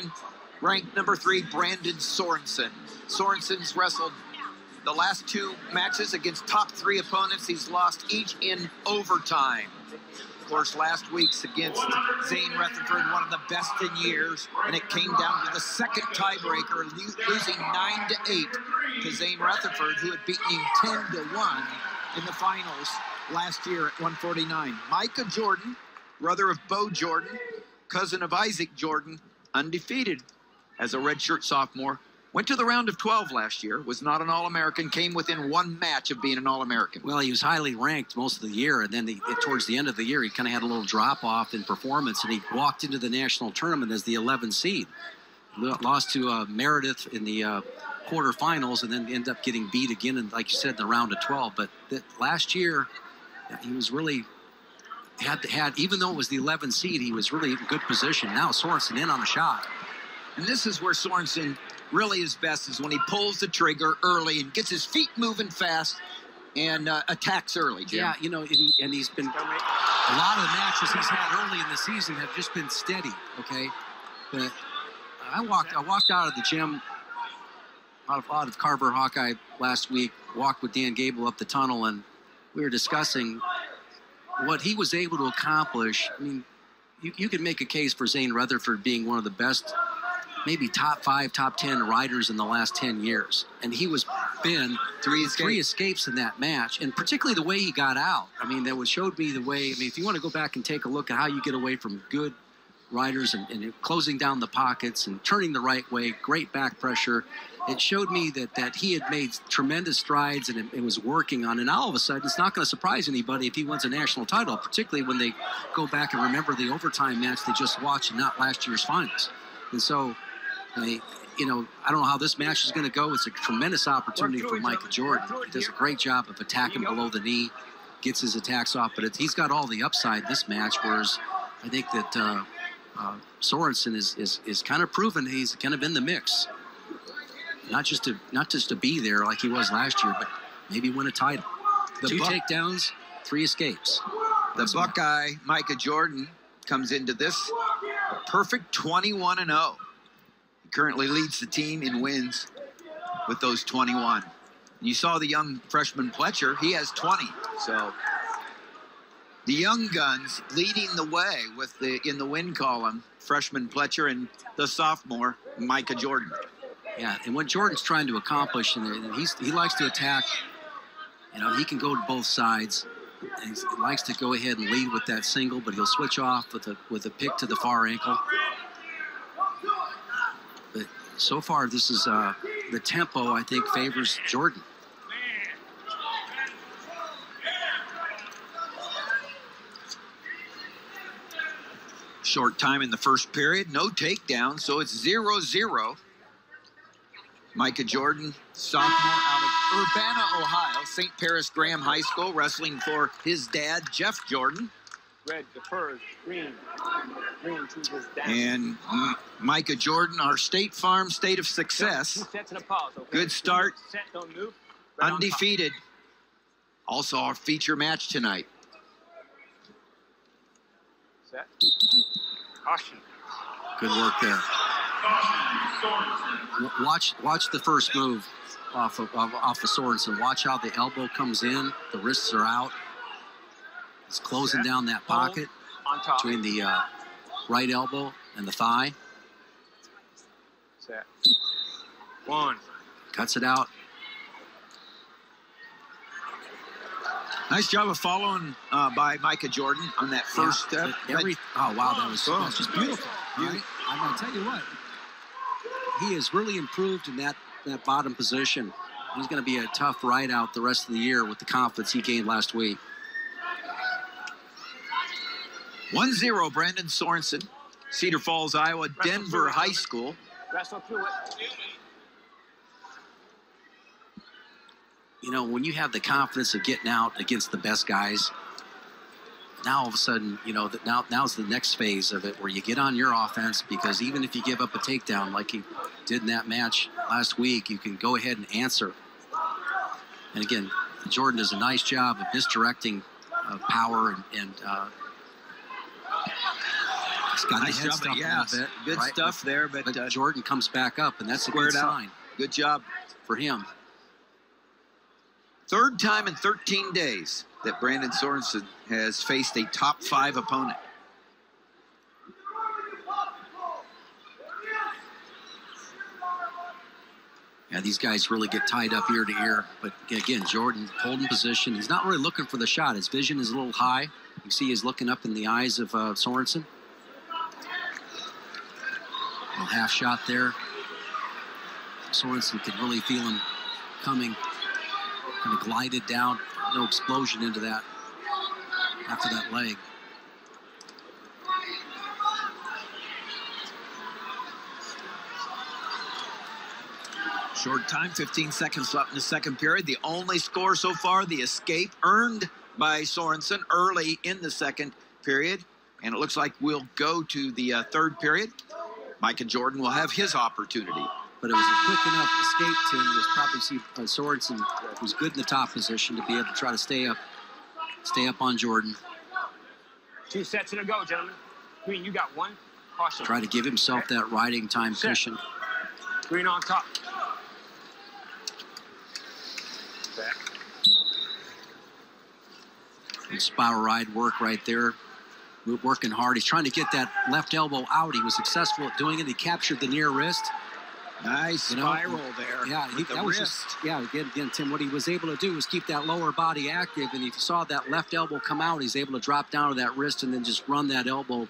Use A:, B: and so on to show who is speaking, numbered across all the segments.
A: All-American, ranked number 3, Brandon Sorenson. Sorenson's wrestled the last 2 matches against top 3 opponents. He's lost each in overtime. Of course, last week's against Zane Rutherford, one of the best in years, and it came down to the second tiebreaker, losing 9-8 to Zane Rutherford, who had beaten him 10-1 in the finals last year at 149. Micah Jordan, brother of Bo Jordan, cousin of Isaac Jordan, undefeated as a redshirt sophomore. Went to the round of 12 last year, was not an All-American, came within 1 match of being an All-American.
B: Well, he was highly ranked most of the year, and then towards the end of the year, he kind of had a little drop-off in performance, and he walked into the national tournament as the 11th seed. Lost to Meredith in the quarterfinals, and then ended up getting beat again, and like you said, in the round of 12. But last year, he was really had even though it was the 11th seed, he was really in good position. Now Sorenson in on the shot.
A: And this is where Sorenson really is best, is when he pulls the trigger early and gets his feet moving fast and attacks early, Jim.
B: Yeah, you know, and he's been, a lot of the matches he's had early in the season have just been steady, okay? But I walked out of the gym, out of Carver Hawkeye last week, walked with Dan Gable up the tunnel, and we were discussing what he was able to accomplish. I mean, you could make a case for Zane Rutherford being one of the best, maybe top 5, top 10 riders in the last 10 years. And he was been three escapes in that match, and particularly the way he got out. I mean, that showed me the way. I mean, if you want to go back and take a look at how you get away from good riders and closing down the pockets and turning the right way, great back pressure, it showed me that he had made tremendous strides and it was working on. And all of a sudden, it's not going to surprise anybody if he wins a national title, particularly when they go back and remember the overtime match they just watched and not last year's finals. And so, you know, I don't know how this match is going to go. It's a tremendous opportunity for Micah Jordan. He does a great job of attacking below the knee, gets his attacks off, but he's got all the upside in this match, whereas I think that Sorenson is kind of proven he's kind of in the mix. Not just to be there like he was last year, but maybe win a title. 2 takedowns, 3 escapes.
A: The Buckeye, Micah Jordan, comes into this a perfect 21-0. He currently leads the team in wins with those 21. You saw the young freshman Pletcher, he has 20. So the young guns leading the way with in the win column, freshman Pletcher and the sophomore Micah Jordan.
B: Yeah, and what Jordan's trying to accomplish, and he likes to attack. You know, he can go to both sides. And he likes to go ahead and lead with that single, but he'll switch off with a pick to the far ankle. But so far, this is the tempo, I think, favors Jordan.
A: Short time in the first period, no takedown, so it's 0-0. Micah Jordan, sophomore out of Urbana, Ohio, St. Paris Graham High School, wrestling for his dad, Jeff Jordan.
C: Red defers, green chooses down.
A: And Micah Jordan, our State Farm state of success.
C: 2 sets and a pause, okay?
A: Good start,
C: Set, don't move. Right
A: undefeated. Also our feature match tonight.
C: Set. Caution.
B: Good work there. Watch the first move off of Sorenson. Watch how the elbow comes in. The wrists are out. It's closing down that pocket between the right elbow and the thigh.
C: Set. 1.
B: Cuts it out.
A: Nice job of following by Micah Jordan on that first step.
B: Oh, wow, that's just beautiful. Right? I'm going to tell you what. He has really improved in that bottom position. He's going to be a tough ride out the rest of the year with the confidence he gained last week.
A: 1-0, Brandon Sorenson, Cedar Falls, Iowa, Denver High School.
C: Wrestle through it.
B: You know, when you have the confidence of getting out against the best guys, now all of a sudden, you know, now's the next phase of it where you get on your offense, because even if you give up a takedown like he did in that match last week, you can go ahead and answer. And again, Jordan does a nice job of misdirecting power and He's got
A: Nice
B: the head
A: job,
B: stuff
A: yeah,
B: a little bit.
A: good
B: right?
A: stuff there, but
B: Jordan comes back up, and that's a
A: squared
B: good
A: out.
B: sign
A: Good job.
B: for him.
A: Third time in 13 days that Brandon Sorenson has faced a top 5 opponent.
B: Yeah, these guys really get tied up ear to ear. But again, Jordan holding position. He's not really looking for the shot. His vision is a little high. You can see he's looking up in the eyes of Sorenson. A little half shot there. Sorenson could really feel him coming. Kind of glided down. No explosion into that after that leg.
A: Short time, 15 seconds left in the second period. The only score so far, the escape earned by Sorenson early in the second period. And it looks like we'll go to the third period. Micah Jordan will have his opportunity.
B: But it was a quick enough escape, Tim. You'll probably see Sorenson was good in the top position to be able to try to stay up on Jordan.
C: 2 sets in a go, gentlemen. Green, you got 1. Caution.
B: Try to give himself that riding time cushion.
C: Green on top. Set.
B: And spiral ride work right there. Working hard. He's trying to get that left elbow out. He was successful at doing it. He captured the near wrist.
A: Nice spiral there.
B: Yeah, that was just, again, Tim, what he was able to do was keep that lower body active. And if you saw that left elbow come out, he's able to drop down to that wrist and then just run that elbow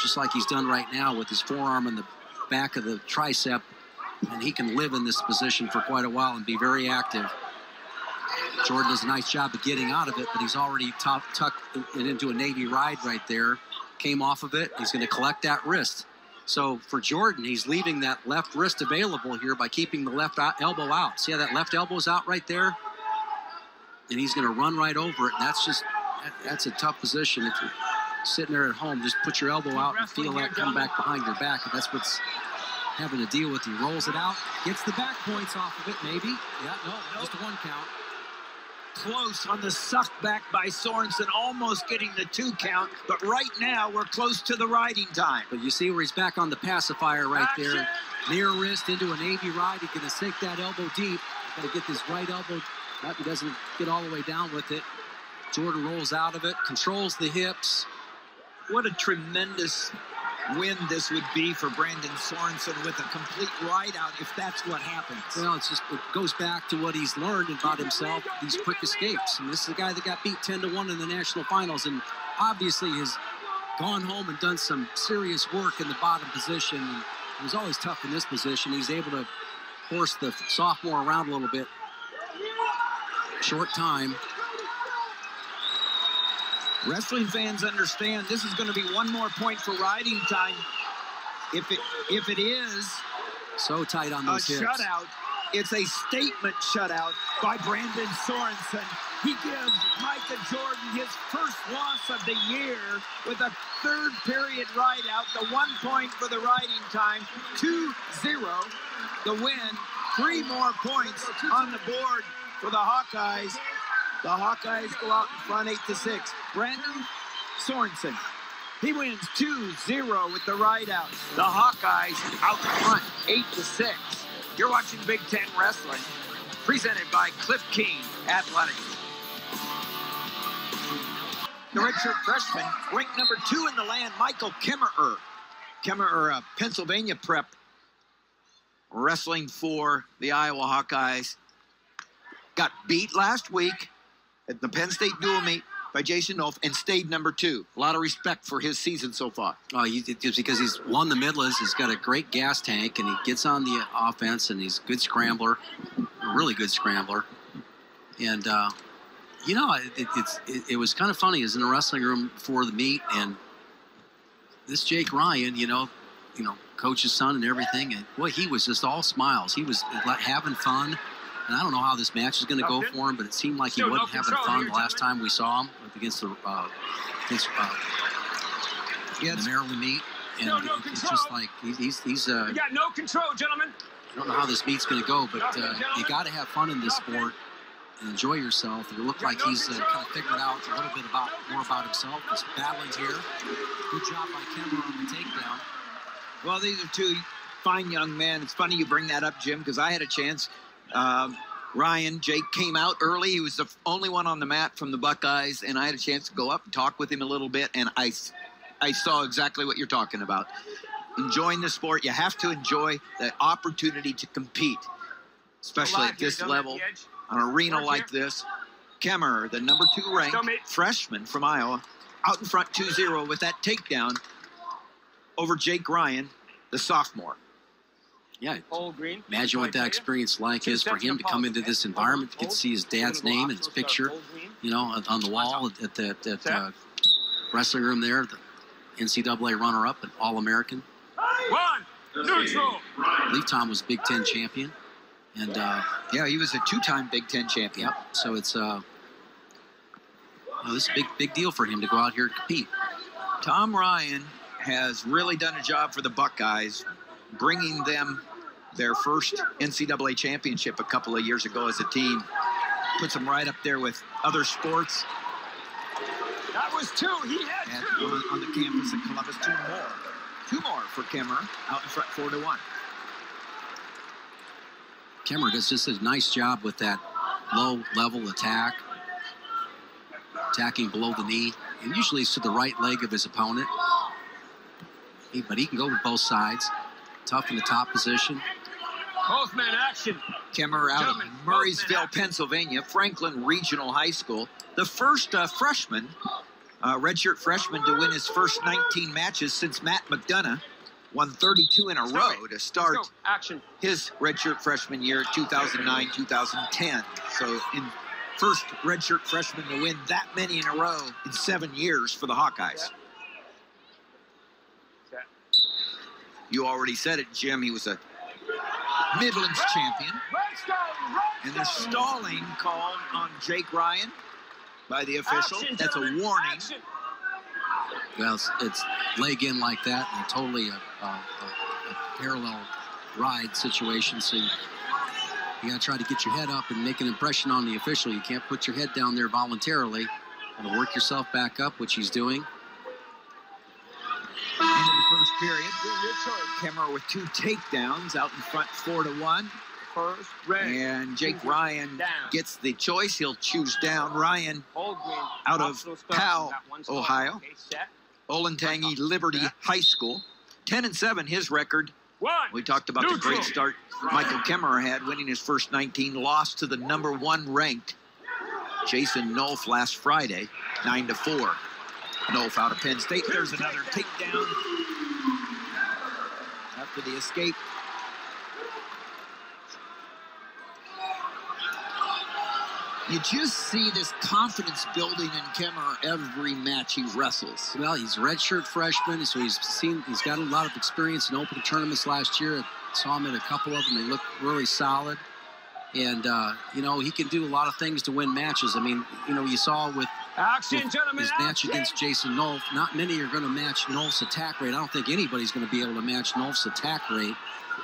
B: just like he's done right now with his forearm in the back of the tricep. And he can live in this position for quite a while and be very active. Jordan does a nice job of getting out of it, but he's already tucked it into a Navy ride right there. Came off of it. He's going to collect that wrist. So for Jordan, he's leaving that left wrist available here by keeping the left elbow out. See how that left elbow's out right there? And he's going to run right over it. And that's a tough position. If you're sitting there at home, just put your elbow out and feel that come back behind your back. And that's what's having to deal with. He rolls it out, gets the back points off of it, maybe. Yeah, no, just a 1 count.
A: Close on the suck back by Sorenson, almost getting the 2 count, but right now we're close to the riding time.
B: But you see where he's back on the pacifier right there. Near wrist into a Navy ride. He's going to sink that elbow deep. Got to get this right elbow. He doesn't get all the way down with it. Jordan rolls out of it, controls the hips.
A: What a tremendous win this would be for Brandon Sorenson with a complete ride out if that's what happens.
B: Well, it goes back to what he's learned about himself, these quick escapes. And this is a guy that got beat 10-1 in the national finals and obviously has gone home and done some serious work in the bottom position. And it was always tough in this position. He's able to force the sophomore around a little bit. Short time.
A: Wrestling fans understand this is going to be 1 more point for riding time. If it is
B: so tight on those hips.
A: Shutout, it's a statement shutout by Brandon Sorenson. He gives Micah Jordan his first loss of the year with a 3rd period ride out. The 1 point for the riding time, 2-0. The win, 3 more points on the board for the Hawkeyes. The Hawkeyes go out in front 8-6. Brandon Sorenson, he wins 2-0 with the ride out. The Hawkeyes out in front 8-6. You're watching Big Ten Wrestling, presented by Cliff King Athletics. The redshirt freshman, ranked number 2 in the land, Michael Kemerer. Kemerer, Pennsylvania prep, wrestling for the Iowa Hawkeyes. Got beat last week at the Penn State dual meet by Jason Nolf and stayed number 2. A lot of respect for his season so far.
B: Oh, it's because he's won the Midlands. He's got a great gas tank, and he gets on the offense, and he's a good scrambler, a really good scrambler. And, you know, it was kind of funny. He was in the wrestling room before the meet, and this Jake Ryan, you know, coach's son and everything, and boy, he was just all smiles. He was having fun. And I don't know how this match is going to go for him, but it seemed like he wasn't having fun the last time we saw him against the Maryland meet. And it's just like he's
C: you got no control, gentlemen.
B: I don't know how this meet's going to go, but you got to have fun in this sport. and enjoy yourself. You look like he's kind of figured out a little bit more about himself. He's battling here. Good job by Kemerer on the takedown.
A: Well, these are two fine young men. It's funny you bring that up, Jim, because I had a chance. Jake came out early. He was the only one on the mat from the Buckeyes, and I had a chance to go up and talk with him a little bit, and I saw exactly what you're talking about. Enjoying the sport. You have to enjoy the opportunity to compete, especially at this level, an arena like this. Kemerer, the number 2 ranked freshman from Iowa, out in front 2-0 with that takedown over Jake Ryan, the sophomore.
B: Yeah, imagine what that experience is for him to come into this environment. You can see his dad's name and his picture, you know, on the wall at the wrestling room there. The NCAA runner-up and All-American.
C: Neutral.
B: I believe Tom was Big Ten champion, and
A: yeah, he was a 2-time Big Ten champion.
B: Yep. So it's this is a big deal for him to go out here and compete.
A: Tom Ryan has really done a job for the Buckeyes, bringing them their first NCAA championship a couple of years ago as a team. Puts them right up there with other sports.
C: That was 2. He had 2.
A: On the campus at Columbus, 2 more. 2 more for Kemerer, out in front 4-1.
B: Kemerer does just a nice job with that low-level attack, attacking below the knee, and usually it's to the right leg of his opponent. But he can go to both sides. Tough in the top position.
C: Both men action.
A: Kemerer out of Murraysville, Pennsylvania, Franklin Regional High School. The first freshman, redshirt freshman, to win his first 19 matches since Matt McDonough won 32 in a row to start his redshirt freshman year, 2009-2010. So first redshirt freshman to win that many in a row in 7 years for the Hawkeyes. You already said it, Jim. He was a Midlands champion. And they're stalling called on Jake Ryan by the official. That's a warning.
B: Well, it's leg in like that, and totally a parallel ride situation. So you got to try to get your head up and make an impression on the official. You can't put your head down there voluntarily. Got to work yourself back up, which he's doing.
A: Into the first period. Kemerer with 2 takedowns out in front 4-1. And Jake Ryan gets the choice. He'll choose down. Ryan out of Powell, Ohio. Olentangy Liberty High School. 10-7 his record. We talked about the great start Michael Kemerer had, winning his first 19. Lost to the number 1 ranked Jason Nolf last Friday, 9-4. Nolf out of Penn State. There's another takedown after the escape. You just see this confidence building in Kemerer every match he wrestles.
B: Well, he's a redshirt freshman, so he's got a lot of experience in open tournaments last year. I saw him in a couple of them. They look really solid. And, you know, he can do a lot of things to win matches. I mean, you know, you saw with his match against Jason Nolf, not many are going to match Nolf's attack rate. I don't think anybody's going to be able to match Nolf's attack rate.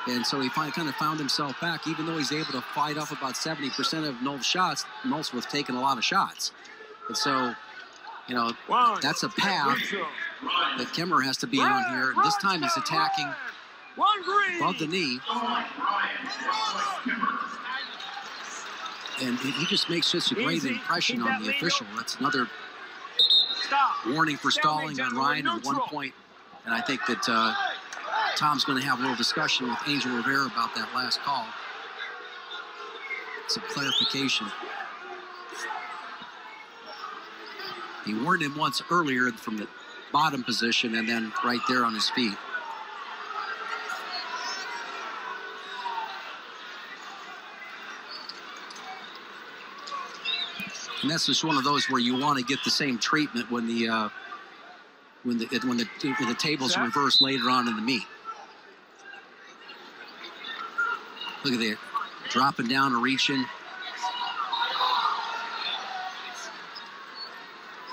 B: And so he kind of found himself back. Even though he's able to fight off about 70% of Nolf's shots, Nolf was taking a lot of shots. And so, you know, that's a path that Kemerer has to be on here. And this time he's attacking above the knee. And he just makes such a great impression on the official. That's another warning for stalling on Ryan at 1 point. And I think that Tom's going to have a little discussion with Angel Rivera about that last call. Some clarification. He warned him once earlier from the bottom position and then right there on his feet. And that's just one of those where you want to get the same treatment when the tables are reversed later on in the meet. Look at that, dropping down and reaching.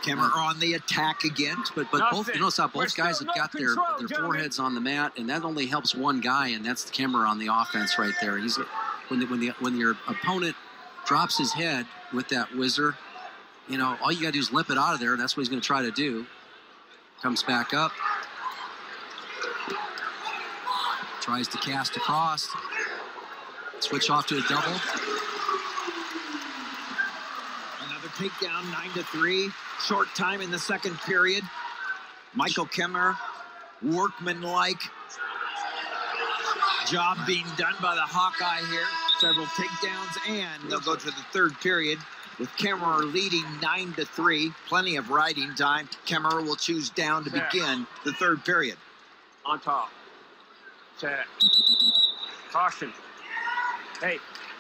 A: Kemerer on the attack again.
B: But both, you notice how both guys have got their foreheads on the mat, and that only helps one guy, and that's Kemerer on the offense right there. He's when your opponent drops his head with that whizzer, you know, all you got to do is limp it out of there, and that's what he's going to try to do. Comes back up. Tries to cast across. Switch off to a double.
A: Another takedown, 9-3. Short time in the second period. Michael Kemerer, workmanlike job being done by the Hawkeye here. Several takedowns, and they'll go to the third period with Kemerer leading 9-3. Plenty of riding time. Kemerer will choose down to begin the third period.
C: On top. Set. Caution. Hey.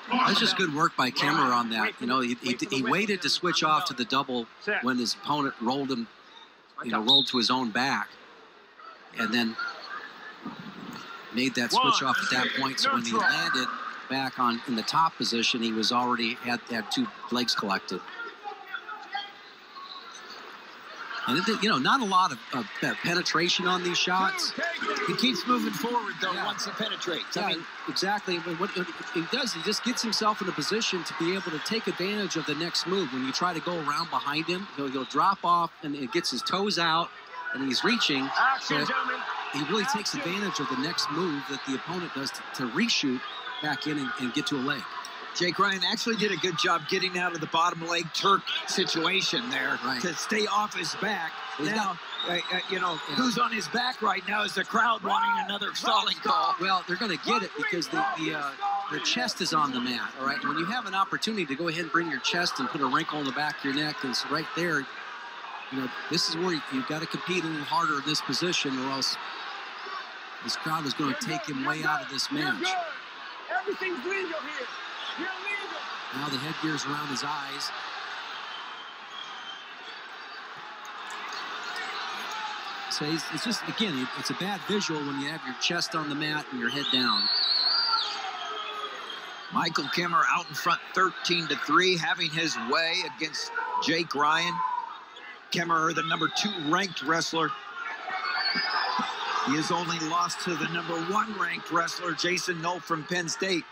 B: That's just good work by Kemerer on that. You know, he waited to switch off to the double when his opponent rolled him, you know, rolled to his own back, and then made that switch off at that point. So when he landed back on in the top position, he was already had two legs collected. And you know, not a lot of penetration on these shots.
A: He keeps moving forward though once he penetrates.
B: Yeah,
A: I mean,
B: exactly. But what he does, he just gets himself in a position to be able to take advantage of the next move. When you try to go around behind him, he'll drop off and it gets his toes out, and he's reaching. But he really takes advantage of the next move that the opponent does to reshoot back in and get to a leg.
A: Jake Ryan actually did a good job getting out of the bottom leg Turk situation there to stay off his back. Now, you know, who's on his back right now is the crowd wanting another stalling call.
B: Well, they're going to get it because the chest is on the mat, all right? When you have an opportunity to go ahead and bring your chest and put a wrinkle in the back of your neck, it's right there. You know, this is where you've got to compete a little harder in this position, or else this crowd is going to take him way out of this match.
C: Everything's legal here. You're legal.
B: Now the headgear's around his eyes. So it's just, again, it's a bad visual when you have your chest on the mat and your head down.
A: Michael Kemerer out in front 13-3, having his way against Jake Ryan. Kemerer, the number 2 ranked wrestler. He has only lost to the number 1 ranked wrestler, Jason Knoll from Penn State.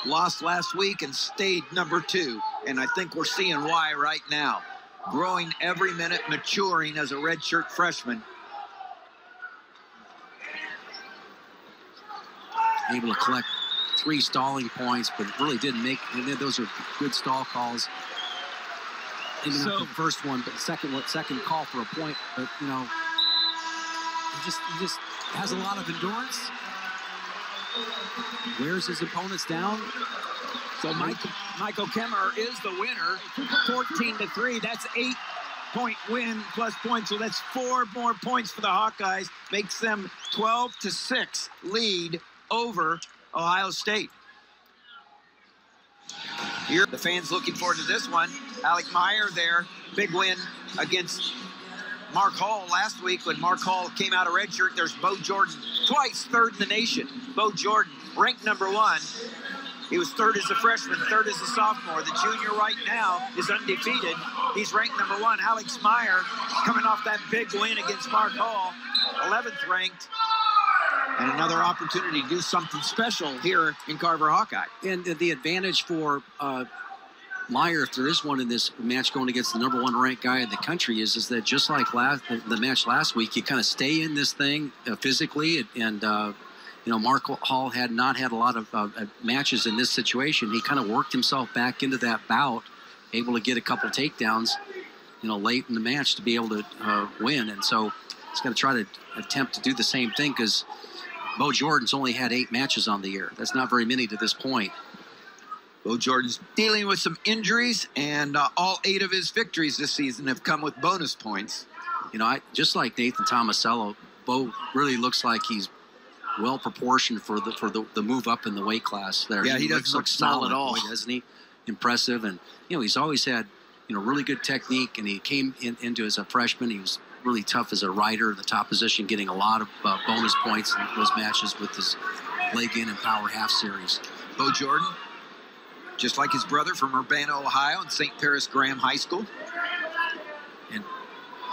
A: Lost last week and stayed number 2. And I think we're seeing why right now. Growing every minute, maturing as a redshirt freshman.
B: Able to collect 3 stalling points, but really didn't make. Those are good stall calls. Even not the first one, but second call for a point. But you know, he just has a lot of endurance. Wears his opponents down.
A: So Michael Kemerer is the winner. 14-3. That's 8-point win plus points. So that's 4 more points for the Hawkeyes. Makes them 12-6 lead over Ohio State. Here, the fans looking forward to this one. Alec Meyer there, big win against Mark Hall last week when Mark Hall came out of redshirt. There's Bo Jordan, twice third in the nation. Bo Jordan, ranked number 1. He was third as a freshman, third as a sophomore. The junior right now is undefeated. He's ranked number 1. Alex Meyer coming off that big win against Mark Hall, 11th ranked. And another opportunity to do something special here in Carver Hawkeye.
B: And the advantage for Meyer, if there is one in this match going against the number 1 ranked guy in the country, is that just like the match last week, you kind of stay in this thing physically. And you know, Mark Hall had not had a lot of matches in this situation. He kind of worked himself back into that bout, able to get a couple takedowns, you know, late in the match to be able to win. And so he's going to try to attempt to do the same thing because Bo Jordan's only had 8 matches on the year. That's not very many to this point.
A: Bo Jordan's dealing with some injuries, and all 8 of his victories this season have come with bonus points.
B: You know, just like Nathan Tomasello, Bo really looks like he's well proportioned for the move up in the weight class there.
A: Yeah, he doesn't look small at all,
B: doesn't he? Impressive, and you know, he's always had, you know, really good technique, and he came into as a freshman. He was really tough as a rider in the top position, getting a lot of bonus points in those matches with his leg in and power half series.
A: Bo Jordan, just like his brother from Urbana, Ohio, and St. Paris Graham High School.
B: And,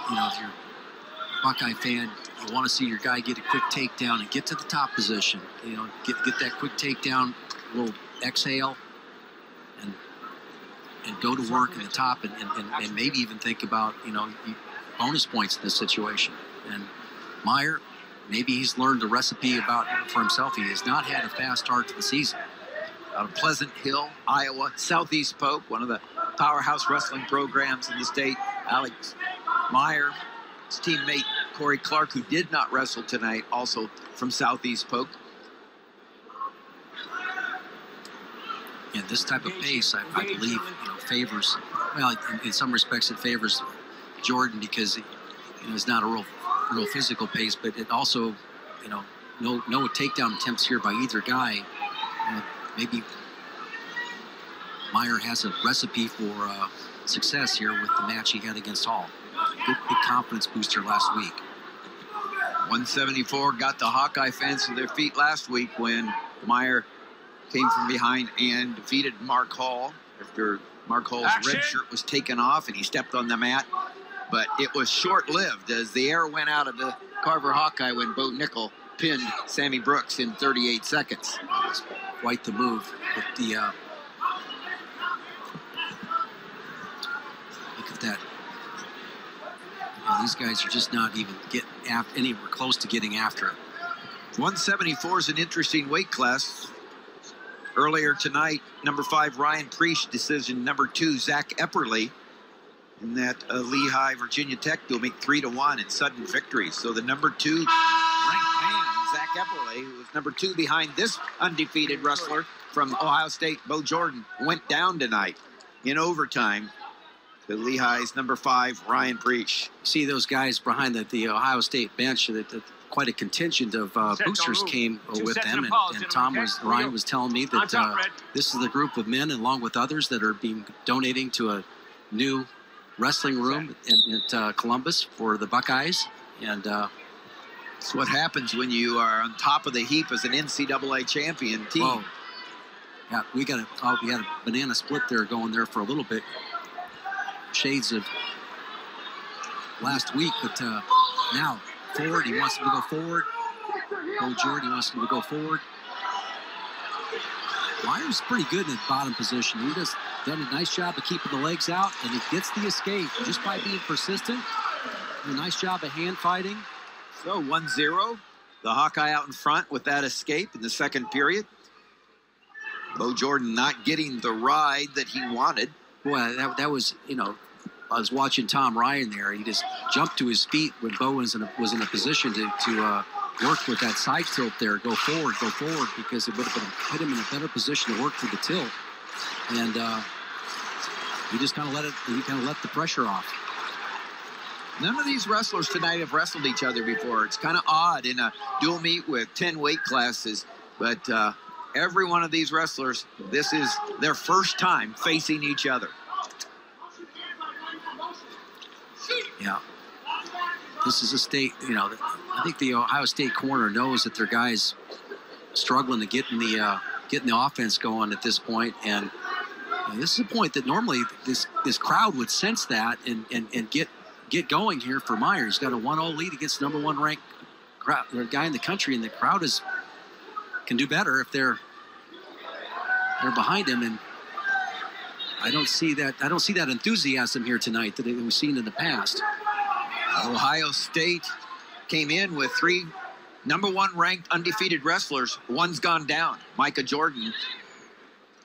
B: you know, if you're a Buckeye fan, you want to see your guy get a quick takedown and get to the top position. You know, get that quick takedown, a little exhale, and and go to work in the top and maybe even think about, bonus points in this situation. And Meyer, maybe he's learned the recipe for himself. He has not had a fast start to the season.
A: Out of Pleasant Hill, Iowa, Southeast Polk, one of the powerhouse wrestling programs in the state. Alex Meyer, his teammate Corey Clark, who did not wrestle tonight, also from Southeast Polk.
B: And this type of pace, I believe, favors, well, in some respects it favors Jordan because it's not a real physical pace, but it also, no takedown attempts here by either guy. Maybe Meyer has a recipe for success here with the match he had against Hall. Good confidence booster last week.
A: 174 got the Hawkeye fans to their feet last week when Meyer came from behind and defeated Mark Hall after Mark Hall's red shirt was taken off and he stepped on the mat. But it was short-lived as the air went out of the Carver Hawkeye when Bo Nickel pinned Sammy Brooks in 38 seconds.
B: Quite the move. But look at that. These guys are just not even getting anywhere close to getting after it.
A: 174 is an interesting weight class. Earlier tonight, number 5, Ryan Preach, decision. Number 2, Zach Epperly. In that Lehigh, Virginia Tech deal, make 3-1 in sudden victories. So the number 2 ranked man, Zach Epperly, who was number 2 behind this undefeated wrestler from Ohio State, Bo Jordan, went down tonight in overtime to Lehigh's number 5, Ryan Preach.
B: See those guys behind the Ohio State bench, quite a contingent of boosters came with them, and Ryan was telling me that this is the group of men, along with others, that are donating to a new wrestling room at Columbus for the Buckeyes, and
A: it's what happens when you are on top of the heap as an NCAA champion team.
B: Whoa. Yeah, we had a banana split there going there for a little bit. Shades of last week, but now forward, he wants him to go forward. Bo Jordan, he wants him to go forward. Meyer's pretty good in the bottom position. He just done a nice job of keeping the legs out, and he gets the escape just by being persistent. A nice job of hand fighting.
A: So 1-0, the Hawkeye out in front with that escape in the second period. Bo Jordan not getting the ride that he wanted.
B: Boy, that was, I was watching Tom Ryan there. He just jumped to his feet when Bo was in a position to work with that side tilt there. Go forward, because it would have put him in a better position to work through the tilt. And he just kind of let the pressure off.
A: None of these wrestlers tonight have wrestled each other before. It's kind of odd in a dual meet with 10 weight classes, but every one of these wrestlers, this is their first time facing each other.
B: Yeah. This is a state, I think the Ohio State corner knows that their guys struggling to get in the offense going at this point, and this is a point that normally this crowd would sense that and get going here for Meyer. He's got a 1-0 lead against the number 1 ranked guy in the country, and the crowd can do better if they're behind him, and I don't see that enthusiasm here tonight that we've seen in the past.
A: Ohio State came in with 3 number 1 ranked undefeated wrestlers. One's gone down. Micah Jordan,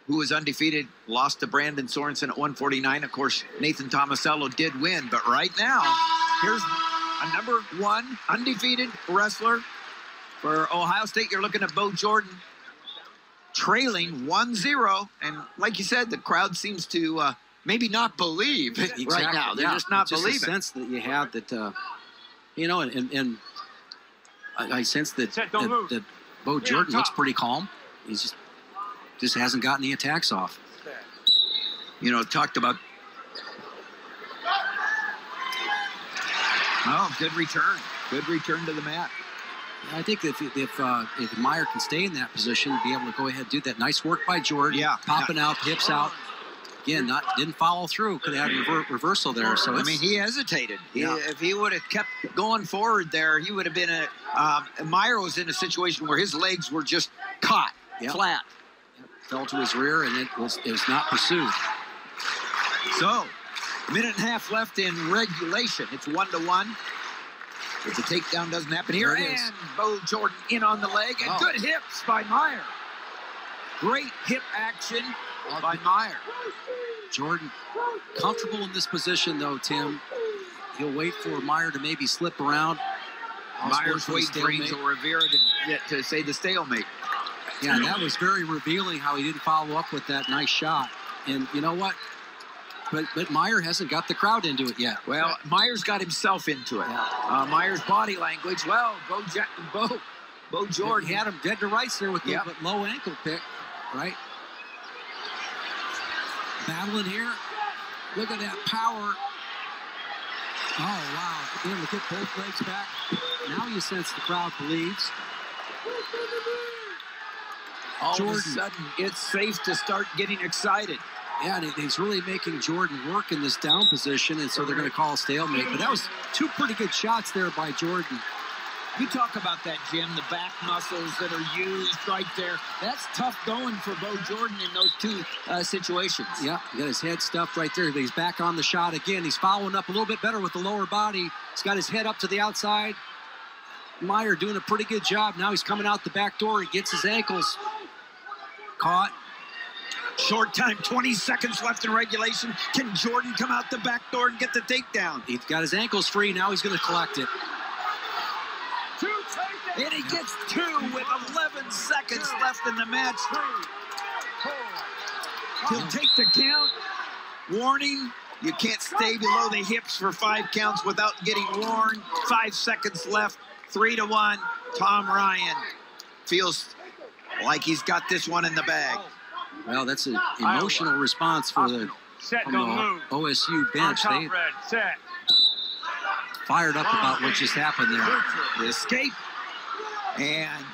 A: who was undefeated, lost to Brandon Sorenson at 149. Of course, Nathan Tomasello did win, but right now, here's a number 1 undefeated wrestler for Ohio State. You're looking at Bo Jordan trailing 1-0, and like you said, the crowd seems to maybe not believe
B: exactly.
A: Right now. They're just not believing.
B: Just a sense that you have that, and I sense that Bo Jordan looks pretty calm. He's just hasn't gotten any attacks off.
A: Talked about. Oh, good return. Good return to the mat.
B: I think if Meyer can stay in that position, be able to go ahead and do that. Nice work by Jordan.
A: Yeah.
B: Popping out, hips out. Again, didn't follow through. Could have had reversal there. So
A: he hesitated.
B: Yeah.
A: If he would have kept going forward there, he would have been Meyer was in a situation where his legs were just caught flat.
B: Fell to his rear, and it was not pursued.
A: So, a minute and a half left in regulation. It's 1-1. If the takedown doesn't happen here, and Bo Jordan in on the leg, and good hips by Meyer. Great hip action by Meyer.
B: Jordan comfortable in this position, though, Tim. He'll wait for Meyer to maybe slip around.
A: Meyer's waiting for Angel Rivera to say the stalemate.
B: Yeah, that was very revealing how he didn't follow up with that nice shot. And you know what? But Meyer hasn't got the crowd into it yet.
A: Well, Meyer's got himself into it.
B: Yeah.
A: Meyer's body language, well, Bo Jordan.
B: He had him dead to rights there with the low ankle pick, right? Battling here. Look at that power. Oh, wow. Able to get both legs back. Now you sense the crowd believes.
A: All of a sudden, it's safe to start getting excited.
B: Yeah, and he's really making Jordan work in this down position, and so they're going to call a stalemate. But that was two pretty good shots there by Jordan.
A: You talk about that, Jim, the back muscles that are used right there. That's tough going for Bo Jordan in those two situations.
B: Yeah, he got his head stuffed right there, but he's back on the shot again. He's following up a little bit better with the lower body. He's got his head up to the outside. Meyer doing a pretty good job. Now he's coming out the back door. He gets his ankles caught.
A: Short time, 20 seconds left in regulation. Can Jordan come out the back door and get the takedown?
B: He's got his ankles free. Now he's going to collect it.
A: And he gets two with 11 seconds left in the match. He'll take the count. Warning, you can't stay below the hips for 5 counts without getting warned. 5 seconds left, 3-1. Tom Ryan feels like he's got this one in the bag.
B: Well, that's an emotional response for the OSU bench. They fired up about what just happened there.
A: The escape. And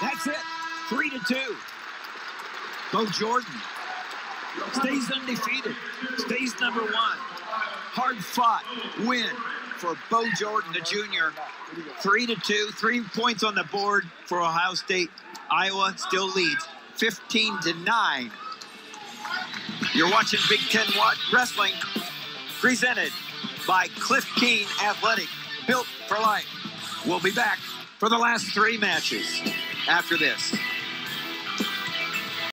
A: that's it. 3-2. Bo Jordan stays undefeated. Stays #1. Hard-fought win for Bo Jordan, the junior. 3-2. 3 points on the board for Ohio State. Iowa still leads 15-9. You're watching Big Ten Wrestling, presented by Cliff Keen Athletic, built for life. We'll be back for the last 3 matches after this.